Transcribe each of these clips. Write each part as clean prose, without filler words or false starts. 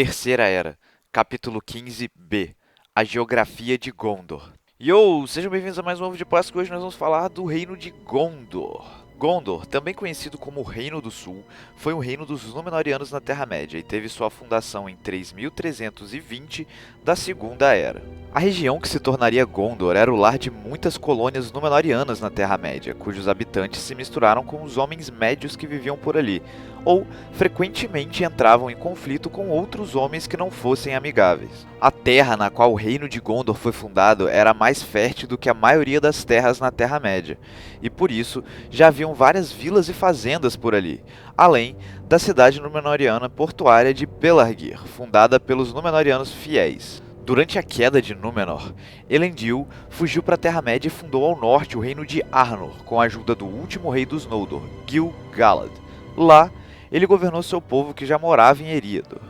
Terceira Era, capítulo 15b, a geografia de Gondor. Yo, sejam bem-vindos a mais um ovo de Páscoa. Hoje nós vamos falar do reino de Gondor. Gondor, também conhecido como Reino do Sul, foi um reino dos Númenóreanos na Terra-média e teve sua fundação em 3320 da Segunda Era. A região que se tornaria Gondor era o lar de muitas colônias Númenóreanas na Terra-média, cujos habitantes se misturaram com os homens médios que viviam por ali, ou frequentemente entravam em conflito com outros homens que não fossem amigáveis. A terra na qual o reino de Gondor foi fundado era mais fértil do que a maioria das terras na Terra-média, e por isso já haviam várias vilas e fazendas por ali, além da cidade númenóreana portuária de Pelargir, fundada pelos Númenóreanos fiéis. Durante a queda de Númenor, Elendil fugiu para a Terra-média e fundou ao norte o reino de Arnor, com a ajuda do último rei dos Noldor, Gil-galad. Lá, ele governou seu povo que já morava em Eriador.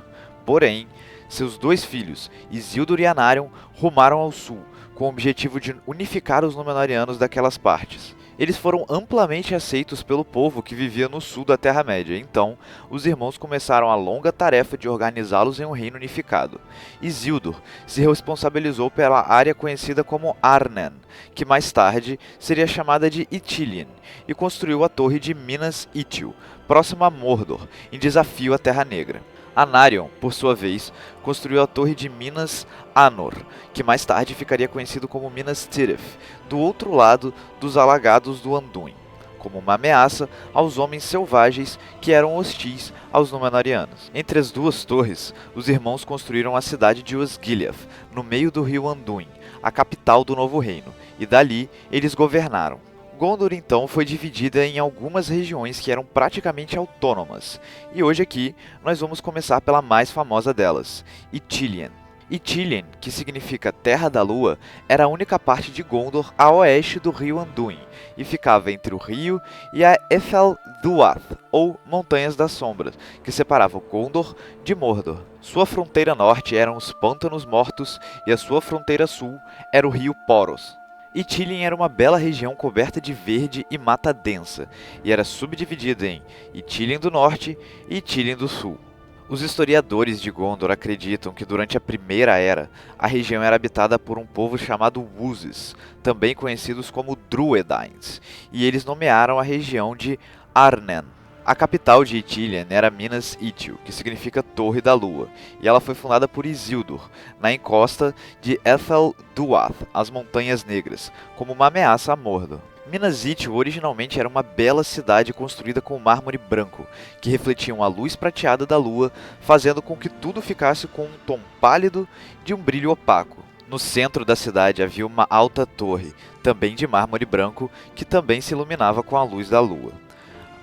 Porém, seus dois filhos, Isildur e Anarion, rumaram ao sul, com o objetivo de unificar os Númenóreanos daquelas partes. Eles foram amplamente aceitos pelo povo que vivia no sul da Terra-média, então os irmãos começaram a longa tarefa de organizá-los em um reino unificado. Isildur se responsabilizou pela área conhecida como Arnen, que mais tarde seria chamada de Ithilien, e construiu a torre de Minas Ithil, próxima a Mordor, em desafio à Terra-Negra. Anarion, por sua vez, construiu a torre de Minas Anor, que mais tarde ficaria conhecido como Minas Tirith, do outro lado dos alagados do Anduin, como uma ameaça aos homens selvagens que eram hostis aos Númenóreanos. Entre as duas torres, os irmãos construíram a cidade de Osgiliath, no meio do rio Anduin, a capital do novo reino, e dali eles governaram. Gondor então foi dividida em algumas regiões que eram praticamente autônomas, e hoje aqui nós vamos começar pela mais famosa delas, Ithilien. Ithilien, que significa Terra da Lua, era a única parte de Gondor a oeste do rio Anduin, e ficava entre o rio e a Etheldúath, ou Montanhas das Sombras, que separavam Gondor de Mordor. Sua fronteira norte eram os Pântanos Mortos e a sua fronteira sul era o rio Poros. Ithilien era uma bela região coberta de verde e mata densa, e era subdividida em Ithilien do Norte e Ithilien do Sul. Os historiadores de Gondor acreditam que durante a Primeira Era, a região era habitada por um povo chamado Wuzes, também conhecidos como Druedains, e eles nomearam a região de Arnen. A capital de Ithilien era Minas Ithil, que significa Torre da Lua, e ela foi fundada por Isildur, na encosta de Etheldúath, as Montanhas Negras, como uma ameaça a Mordor. Minas Ithil originalmente era uma bela cidade construída com mármore branco, que refletiam a luz prateada da lua, fazendo com que tudo ficasse com um tom pálido de um brilho opaco. No centro da cidade havia uma alta torre, também de mármore branco, que também se iluminava com a luz da lua.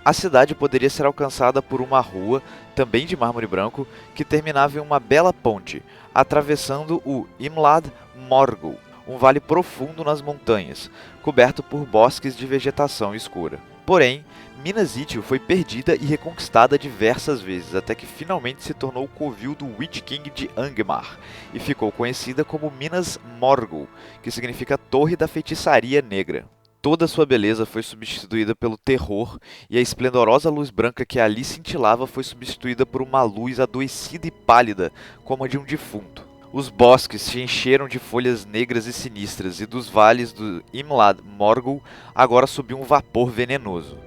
A cidade poderia ser alcançada por uma rua, também de mármore branco, que terminava em uma bela ponte, atravessando o Imlad Morgul, um vale profundo nas montanhas, coberto por bosques de vegetação escura. Porém, Minas Ithil foi perdida e reconquistada diversas vezes, até que finalmente se tornou o covil do Witch King de Angmar, e ficou conhecida como Minas Morgul, que significa Torre da Feitiçaria Negra. Toda sua beleza foi substituída pelo terror, e a esplendorosa luz branca que ali cintilava foi substituída por uma luz adoecida e pálida, como a de um defunto. Os bosques se encheram de folhas negras e sinistras, e dos vales do Imlad Morgul agora subia um vapor venenoso.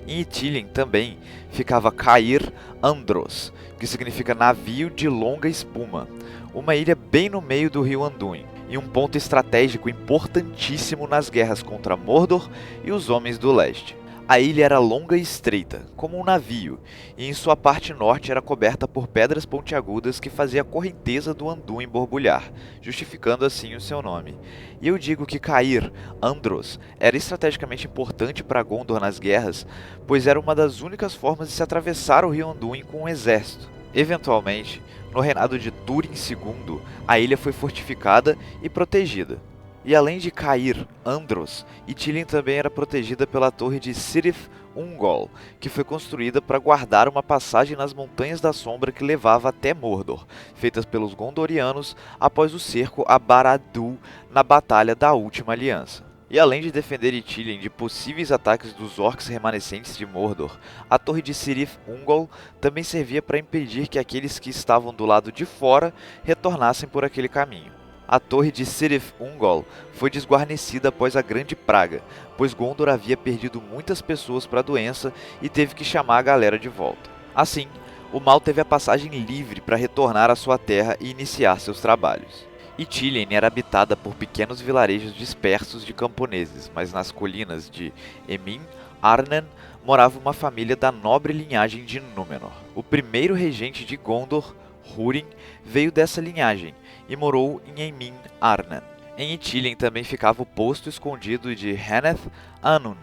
Em Ithilien também ficava Cair Andros, que significa navio de longa espuma, uma ilha bem no meio do rio Anduin, e um ponto estratégico importantíssimo nas guerras contra Mordor e os Homens do Leste. A ilha era longa e estreita, como um navio, e em sua parte norte era coberta por pedras pontiagudas que fazia a correnteza do Anduin borbulhar, justificando assim o seu nome. E eu digo que Cair Andros era estrategicamente importante para Gondor nas guerras, pois era uma das únicas formas de se atravessar o rio Anduin com um exército. Eventualmente, no reinado de Túrin II, a ilha foi fortificada e protegida. E além de Cair Andros, Ithilien também era protegida pela torre de Cirith Ungol, que foi construída para guardar uma passagem nas Montanhas da Sombra que levava até Mordor, feitas pelos Gondorianos após o cerco a Barad-dûr na Batalha da Última Aliança. E além de defender Ithilien de possíveis ataques dos orcs remanescentes de Mordor, a Torre de Cirith Ungol também servia para impedir que aqueles que estavam do lado de fora retornassem por aquele caminho. A Torre de Cirith Ungol foi desguarnecida após a Grande Praga, pois Gondor havia perdido muitas pessoas para a doença e teve que chamar a galera de volta. Assim, o mal teve a passagem livre para retornar à sua terra e iniciar seus trabalhos. Ithilien era habitada por pequenos vilarejos dispersos de camponeses, mas nas colinas de Emin Arnen morava uma família da nobre linhagem de Númenor. O primeiro regente de Gondor, Húrin, veio dessa linhagem e morou em Emin Arnen. Em Ithilien também ficava o posto escondido de Haneth Anun,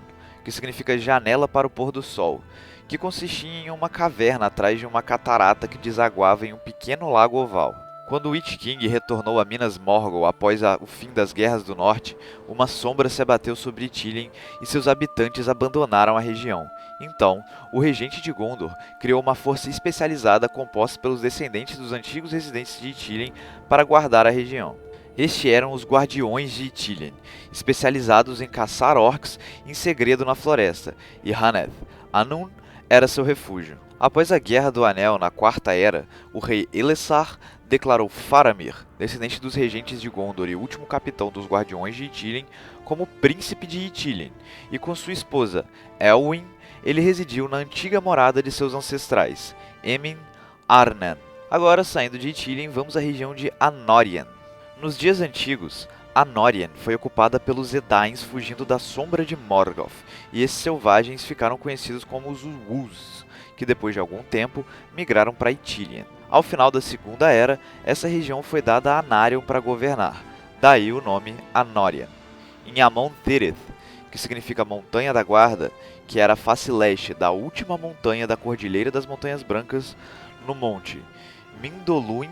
que significa janela para o pôr do sol, que consistia em uma caverna atrás de uma catarata que desaguava em um pequeno lago oval. Quando o Witch King retornou a Minas Morgul após o fim das Guerras do Norte, uma sombra se abateu sobre Ithilien e seus habitantes abandonaram a região. Então, o regente de Gondor criou uma força especializada composta pelos descendentes dos antigos residentes de Ithilien para guardar a região. Estes eram os Guardiões de Ithilien, especializados em caçar orcs em segredo na floresta, e Haneth Anun era seu refúgio. Após a Guerra do Anel na Quarta Era, o rei Elessar declarou Faramir, descendente dos regentes de Gondor e último capitão dos Guardiões de Ithilien, como príncipe de Ithilien, e com sua esposa Elwyn, ele residiu na antiga morada de seus ancestrais, Emin Arnen. Agora, saindo de Ithilien, vamos à região de Anórien. Nos dias antigos, Anórien foi ocupada pelos Edains fugindo da sombra de Morgoth, e esses selvagens ficaram conhecidos como os Wuz, que depois de algum tempo migraram para Ithilien. Ao final da Segunda Era, essa região foi dada a Anarion para governar, daí o nome Anórien. Em Amon Tirith, que significa Montanha da Guarda, que era a face leste da última montanha da Cordilheira das Montanhas Brancas, no monte Mindoluin,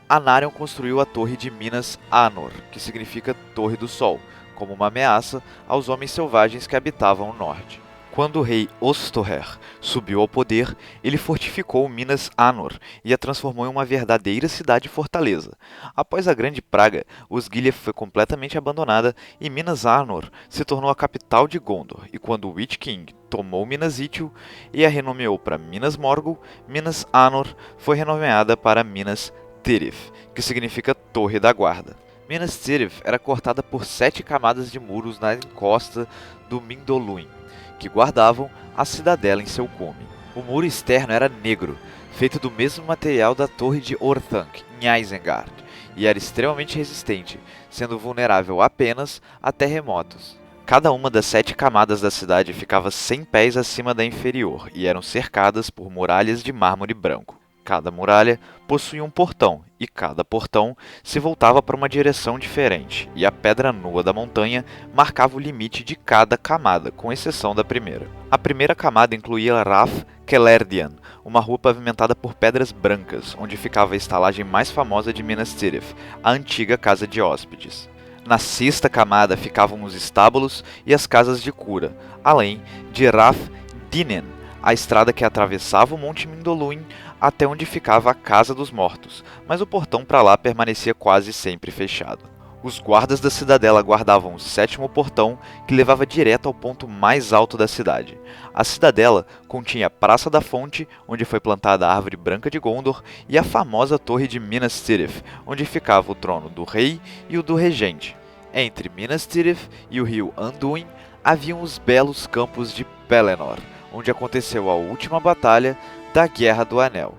Anarion construiu a Torre de Minas Anor, que significa Torre do Sol, como uma ameaça aos homens selvagens que habitavam o norte. Quando o rei Ostoher subiu ao poder, ele fortificou Minas Anor e a transformou em uma verdadeira cidade-fortaleza. Após a Grande Praga, Osgiliath foi completamente abandonada e Minas Anor se tornou a capital de Gondor, e quando o Witch King tomou Minas Ithil e a renomeou para Minas Morgul, Minas Anor foi renomeada para Minas Tirith, que significa Torre da Guarda. Minas Tirith era cortada por 7 camadas de muros na encosta do Mindoluin, que guardavam a cidadela em seu cume. O muro externo era negro, feito do mesmo material da Torre de Orthanc, em Isengard, e era extremamente resistente, sendo vulnerável apenas a terremotos. Cada uma das 7 camadas da cidade ficava 100 pés acima da inferior e eram cercadas por muralhas de mármore branco. Cada muralha possuía um portão, e cada portão se voltava para uma direção diferente, e a pedra nua da montanha marcava o limite de cada camada, com exceção da primeira. A primeira camada incluía Rath Kelerdian, uma rua pavimentada por pedras brancas, onde ficava a estalagem mais famosa de Minas Tirith, a antiga Casa de Hóspedes. Na sexta camada ficavam os estábulos e as casas de cura, além de Rath Dinen, a estrada que atravessava o Monte Mindoluin até onde ficava a Casa dos Mortos, mas o portão para lá permanecia quase sempre fechado. Os guardas da cidadela guardavam o 7º portão, que levava direto ao ponto mais alto da cidade. A cidadela continha a Praça da Fonte, onde foi plantada a Árvore Branca de Gondor, e a famosa Torre de Minas Tirith, onde ficava o trono do rei e o do regente. Entre Minas Tirith e o rio Anduin haviam os belos campos de Pelennor, onde aconteceu a última batalha da Guerra do Anel.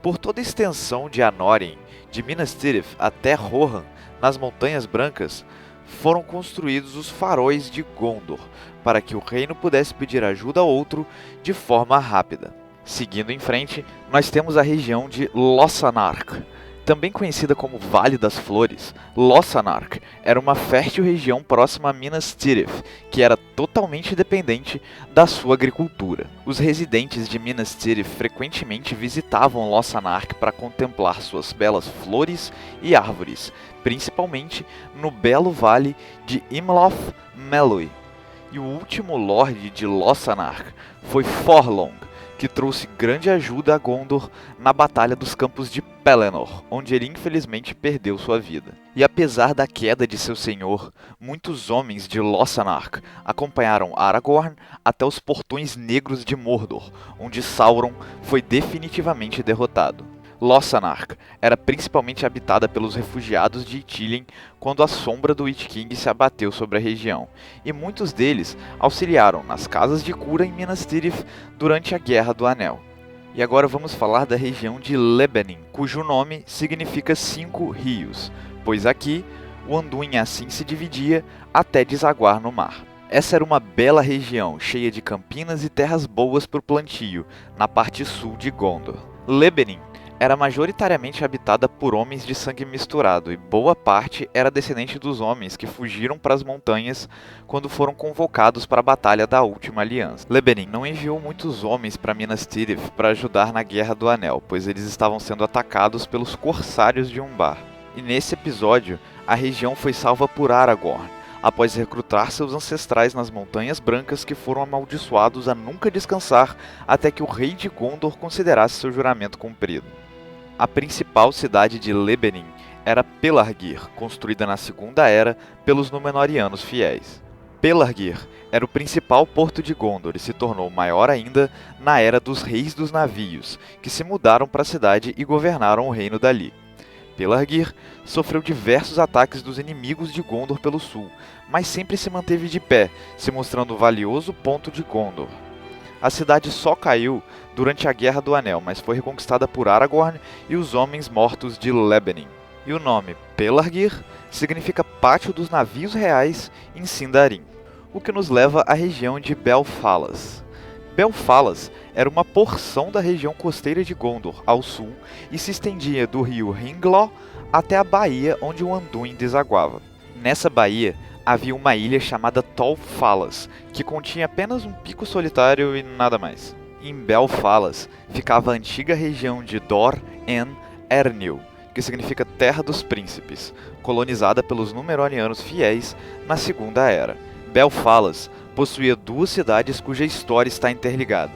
Por toda a extensão de Anórien, de Minas Tirith até Rohan, nas Montanhas Brancas, foram construídos os faróis de Gondor, para que o reino pudesse pedir ajuda a outro de forma rápida. Seguindo em frente, nós temos a região de Lossark. Também conhecida como Vale das Flores, Lossark era uma fértil região próxima a Minas Tirith, que era totalmente dependente da sua agricultura. Os residentes de Minas Tirith frequentemente visitavam Lossark para contemplar suas belas flores e árvores, principalmente no belo vale de Imloth Melloi. E o último lorde de Lossark foi Forlong, que trouxe grande ajuda a Gondor na Batalha dos Campos de Pelennor, onde ele infelizmente perdeu sua vida. E apesar da queda de seu senhor, muitos homens de Lossark acompanharam Aragorn até os Portões Negros de Mordor, onde Sauron foi definitivamente derrotado. Lossark era principalmente habitada pelos refugiados de Ithilien quando a sombra do Witch King se abateu sobre a região, e muitos deles auxiliaram nas casas de cura em Minas Tirith durante a Guerra do Anel. E agora vamos falar da região de Lebanin, cujo nome significa 5 rios, pois aqui o Anduin assim se dividia até desaguar no mar. Essa era uma bela região, cheia de campinas e terras boas para o plantio, na parte sul de Gondor. Lebanin era majoritariamente habitada por homens de sangue misturado, e boa parte era descendente dos homens que fugiram para as montanhas quando foram convocados para a Batalha da Última Aliança. Lebanin não enviou muitos homens para Minas Tirith para ajudar na Guerra do Anel, pois eles estavam sendo atacados pelos Corsários de Umbar. E nesse episódio, a região foi salva por Aragorn, após recrutar seus ancestrais nas Montanhas Brancas que foram amaldiçoados a nunca descansar até que o rei de Gondor considerasse seu juramento cumprido. A principal cidade de Lebanin era Pelargir, construída na Segunda Era pelos Númenóreanos fiéis. Pelargir era o principal porto de Gondor e se tornou maior ainda na Era dos Reis dos Navios, que se mudaram para a cidade e governaram o reino dali. Pelargir sofreu diversos ataques dos inimigos de Gondor pelo sul, mas sempre se manteve de pé, se mostrando um valioso ponto de Gondor. A cidade só caiu durante a Guerra do Anel, mas foi reconquistada por Aragorn e os Homens Mortos de Lebanin. E o nome Pelargir significa Pátio dos Navios Reais em Sindarin, o que nos leva à região de Belfalas. Belfalas era uma porção da região costeira de Gondor, ao sul, e se estendia do rio Hinglaw até a baía onde o Anduin desaguava. Nessa baía havia uma ilha chamada Tol Falas, que continha apenas um pico solitário e nada mais. Em Belfalas ficava a antiga região de Dor en Ernil, que significa Terra dos Príncipes, colonizada pelos Númenóreanos fiéis na Segunda Era. Belfalas possuía 2 cidades cuja história está interligada,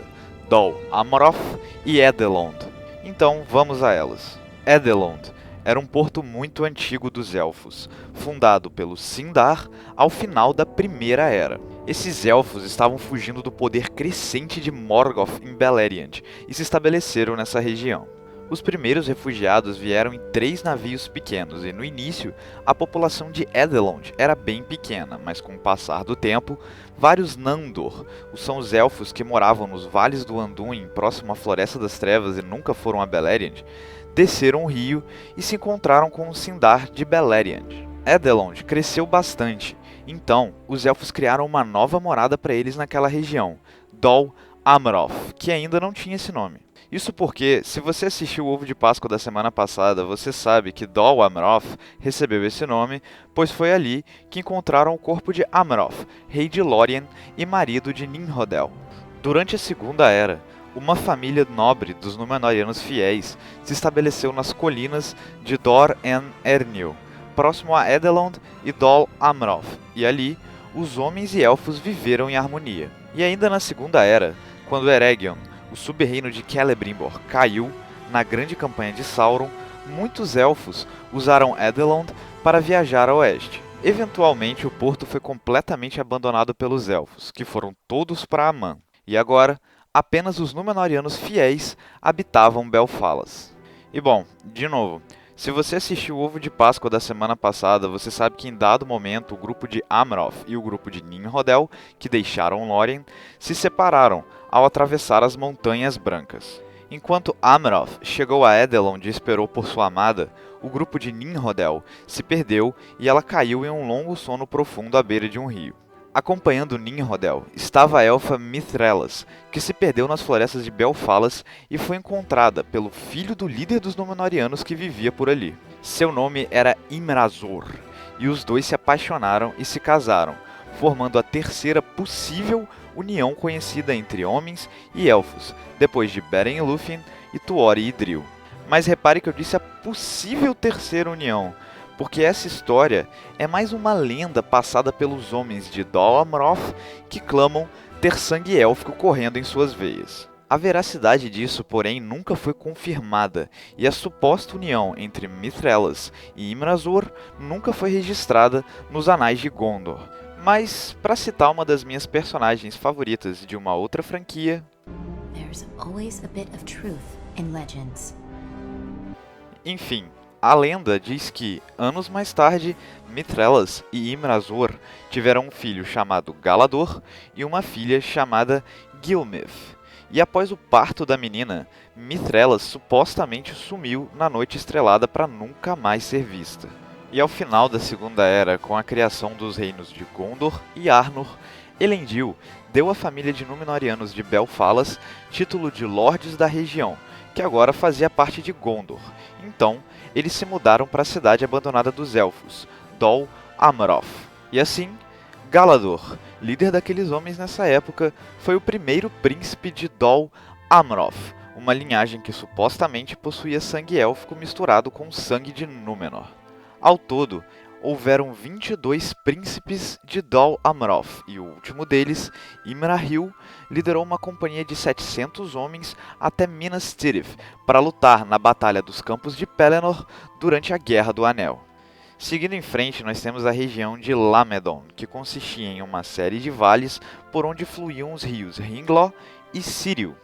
Dol Amroth e Edelond. Então vamos a elas. Edelond era um porto muito antigo dos Elfos, fundado pelos Sindar ao final da Primeira Era. Esses Elfos estavam fugindo do poder crescente de Morgoth em Beleriand e se estabeleceram nessa região. Os primeiros refugiados vieram em 3 navios pequenos e no início a população de Edelond era bem pequena, mas com o passar do tempo, vários Nandor, são os elfos que moravam nos vales do Anduin próximo à Floresta das Trevas e nunca foram a Beleriand, desceram o rio e se encontraram com o Sindar de Beleriand. Edelond cresceu bastante, então os elfos criaram uma nova morada para eles naquela região, Dol Amroth, que ainda não tinha esse nome. Isso porque, se você assistiu o Ovo de Páscoa da semana passada, você sabe que Dol Amroth recebeu esse nome, pois foi ali que encontraram o corpo de Amroth, rei de Lórien e marido de Ninrodel. Durante a Segunda Era, uma família nobre dos Númenóreanos fiéis se estabeleceu nas colinas de Dor en Ernil, próximo a Edelond e Dol Amroth, e ali os homens e elfos viveram em harmonia. E ainda na Segunda Era, quando Eregion, o sub-reino de Celebrimbor, caiu na grande campanha de Sauron, muitos elfos usaram Edelond para viajar a oeste. Eventualmente, o porto foi completamente abandonado pelos elfos, que foram todos para Aman. E agora, apenas os Númenóreanos fiéis habitavam Belfalas. E bom, de novo, se você assistiu o Ovo de Páscoa da semana passada, você sabe que em dado momento o grupo de Amroth e o grupo de Ninrodel, que deixaram Lórien, se separaram ao atravessar as Montanhas Brancas. Enquanto Amroth chegou a Edelond e esperou por sua amada, o grupo de Ninrodel se perdeu e ela caiu em um longo sono profundo à beira de um rio. Acompanhando Ninrodel estava a elfa Mithrelas, que se perdeu nas florestas de Belfalas e foi encontrada pelo filho do líder dos Númenóreanos que vivia por ali. Seu nome era Imrazor, e os dois se apaixonaram e se casaram, formando a terceira possível união conhecida entre homens e elfos, depois de Beren e Lúthien e Tuori e Dril. Mas repare que eu disse a possível terceira união, porque essa história é mais uma lenda passada pelos homens de Dol Amroth que clamam ter sangue élfico correndo em suas veias. A veracidade disso, porém, nunca foi confirmada, e a suposta união entre Mithrelas e Imrazor nunca foi registrada nos Anais de Gondor. Mas, para citar uma das minhas personagens favoritas de uma outra franquia, There's always a bit of truth in legends. enfim, a lenda diz que, anos mais tarde, Mithrelas e Imrazor tiveram um filho chamado Galador e uma filha chamada Gilmith. E após o parto da menina, Mithrelas supostamente sumiu na Noite Estrelada para nunca mais ser vista. E ao final da Segunda Era, com a criação dos reinos de Gondor e Arnor, Elendil deu à família de Númenóreanos de Belfalas título de Lordes da região, que agora fazia parte de Gondor. Então, eles se mudaram para a cidade abandonada dos Elfos, Dol Amroth. E assim, Galador, líder daqueles homens nessa época, foi o primeiro príncipe de Dol Amroth, uma linhagem que supostamente possuía sangue élfico misturado com sangue de Númenor. Ao todo, houveram 22 príncipes de Dol Amroth, e o último deles, Imrahil, liderou uma companhia de 700 homens até Minas Tirith para lutar na Batalha dos Campos de Pelennor durante a Guerra do Anel. Seguindo em frente, nós temos a região de Lamedon, que consistia em uma série de vales por onde fluíam os rios Ringlaw e Círil.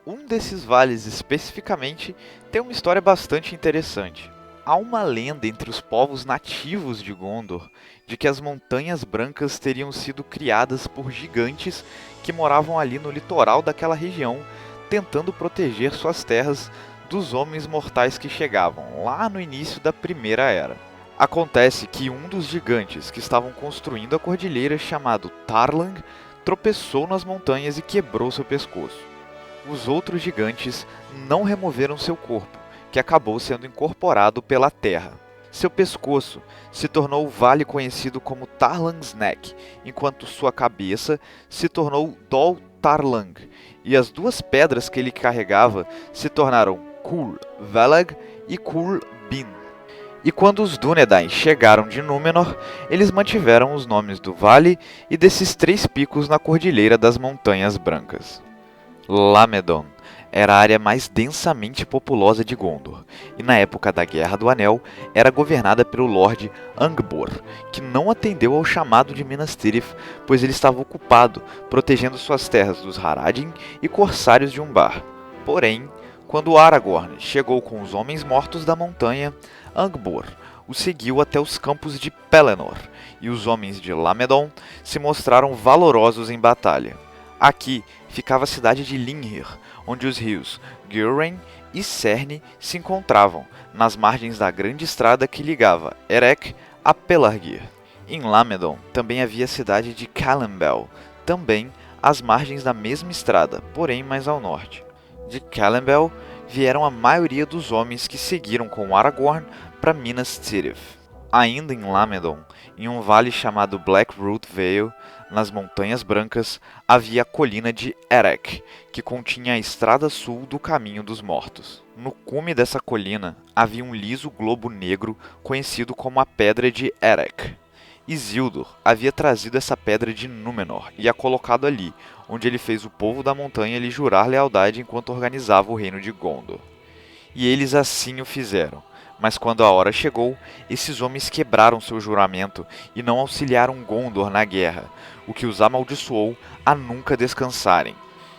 Um desses vales especificamente tem uma história bastante interessante. Há uma lenda entre os povos nativos de Gondor de que as Montanhas Brancas teriam sido criadas por gigantes que moravam ali no litoral daquela região, tentando proteger suas terras dos homens mortais que chegavam lá no início da Primeira Era. Acontece que um dos gigantes que estavam construindo a cordilheira, chamado Tarlang, tropeçou nas montanhas e quebrou seu pescoço. Os outros gigantes não removeram seu corpo, que acabou sendo incorporado pela terra. Seu pescoço se tornou o vale conhecido como Tarlang's Neck, enquanto sua cabeça se tornou Dol Tarlang, e as duas pedras que ele carregava se tornaram Cúl Velag e Cúl Bin. E quando os Dúnedain chegaram de Númenor, eles mantiveram os nomes do vale e desses 3 picos na Cordilheira das Montanhas Brancas. Lamedon era a área mais densamente populosa de Gondor, e na época da Guerra do Anel era governada pelo Lorde Angbor, que não atendeu ao chamado de Minas Tirith, pois ele estava ocupado protegendo suas terras dos Haradrim e corsários de Umbar. Porém, quando Aragorn chegou com os Homens Mortos da Montanha, Angbor o seguiu até os campos de Pelennor, e os homens de Lamedon se mostraram valorosos em batalha. Aqui ficava a cidade de Linhir, onde os rios Gilrain e Cerne se encontravam, nas margens da grande estrada que ligava Erech a Pelargir. Em Lamedon também havia a cidade de Calambel, também às margens da mesma estrada, porém mais ao norte. De Calambel vieram a maioria dos homens que seguiram com Aragorn para Minas Tirith. Ainda em Lamedon, em um vale chamado Blackroot Vale, nas Montanhas Brancas, havia a colina de Erech, que continha a estrada sul do Caminho dos Mortos. No cume dessa colina havia um liso globo negro conhecido como a Pedra de Erech. Isildur havia trazido essa pedra de Númenor e a colocado ali, onde ele fez o povo da montanha lhe jurar lealdade enquanto organizava o reino de Gondor. E eles assim o fizeram. Mas quando a hora chegou, esses homens quebraram seu juramento e não auxiliaram Gondor na guerra, o que os amaldiçoou a nunca descansarem.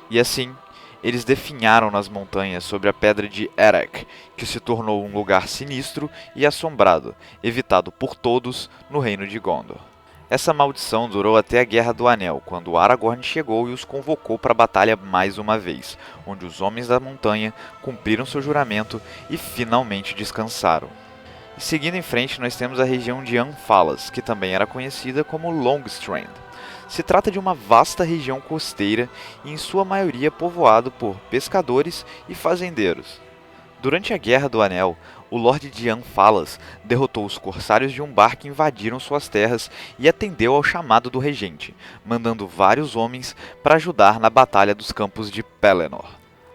E assim, eles definharam nas montanhas sobre a pedra de Erech, que se tornou um lugar sinistro e assombrado, evitado por todos no reino de Gondor. Essa maldição durou até a Guerra do Anel, quando Aragorn chegou e os convocou para a batalha mais uma vez, onde os Homens da Montanha cumpriram seu juramento e finalmente descansaram. E seguindo em frente, nós temos a região de Anfalas, que também era conhecida como Longstrand. Se trata de uma vasta região costeira e em sua maioria povoado por pescadores e fazendeiros. Durante a Guerra do Anel, o Lorde de Anfalas derrotou os corsários de Umbar que invadiram suas terras e atendeu ao chamado do regente, mandando vários homens para ajudar na Batalha dos Campos de Pelennor.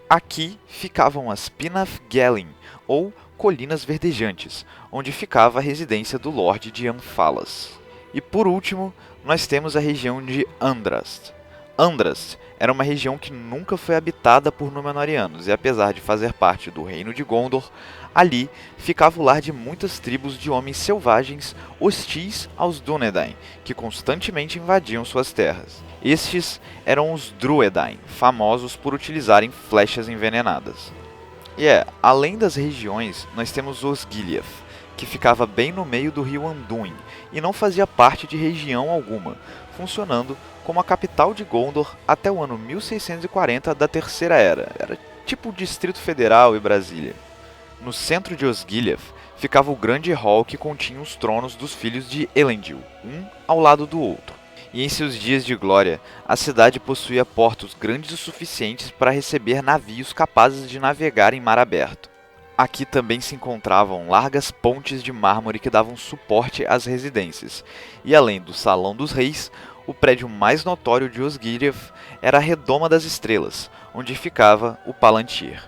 Aqui ficavam as Pinath Gellin, ou Colinas Verdejantes, onde ficava a residência do Lorde de Anfalas. E por último, nós temos a região de Andrast. Andras era uma região que nunca foi habitada por Númenóreanos, e apesar de fazer parte do Reino de Gondor, ali ficava o lar de muitas tribos de homens selvagens hostis aos Dúnedain, que constantemente invadiam suas terras. Estes eram os Drúedain, famosos por utilizarem flechas envenenadas. Além das regiões, nós temos Osgiliath, que ficava bem no meio do rio Anduin, e não fazia parte de região alguma, funcionando como a capital de Gondor até o ano 1640 da Terceira Era. Era tipo o Distrito Federal e Brasília. No centro de Osgiliath ficava o grande hall que continha os tronos dos filhos de Elendil, um ao lado do outro. E em seus dias de glória, a cidade possuía portos grandes o suficientes para receber navios capazes de navegar em mar aberto. Aqui também se encontravam largas pontes de mármore que davam suporte às residências, e além do Salão dos Reis, o prédio mais notório de Osgiliath era a Redoma das Estrelas, onde ficava o Palantir.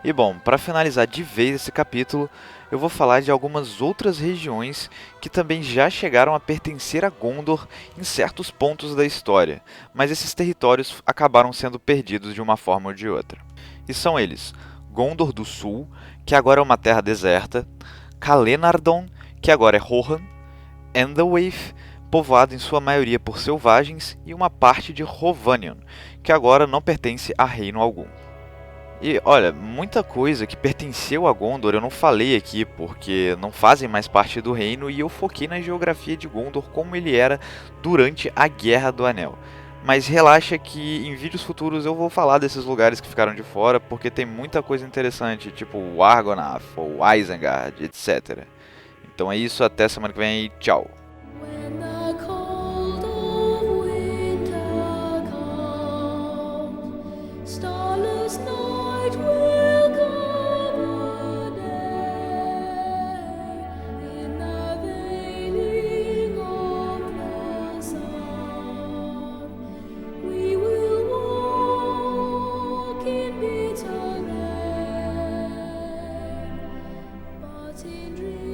E bom, para finalizar de vez esse capítulo, eu vou falar de algumas outras regiões que também já chegaram a pertencer a Gondor em certos pontos da história, mas esses territórios acabaram sendo perdidos de uma forma ou de outra. E são eles: Gondor do Sul, que agora é uma terra deserta, Calenardon, que agora é Rohan, Endelweith, povoado em sua maioria por selvagens, e uma parte de Hovanion, que agora não pertence a reino algum. E olha, muita coisa que pertenceu a Gondor eu não falei aqui, porque não fazem mais parte do reino, e eu foquei na geografia de Gondor como ele era durante a Guerra do Anel. Mas relaxa que em vídeos futuros eu vou falar desses lugares que ficaram de fora, porque tem muita coisa interessante, tipo o Argonath ou Isengard, etc. Então é isso, até semana que vem e tchau! When the cold of winter comes, starless night will cover day. In the veiling of the sun, we will walk in bitter rain, but in dreams.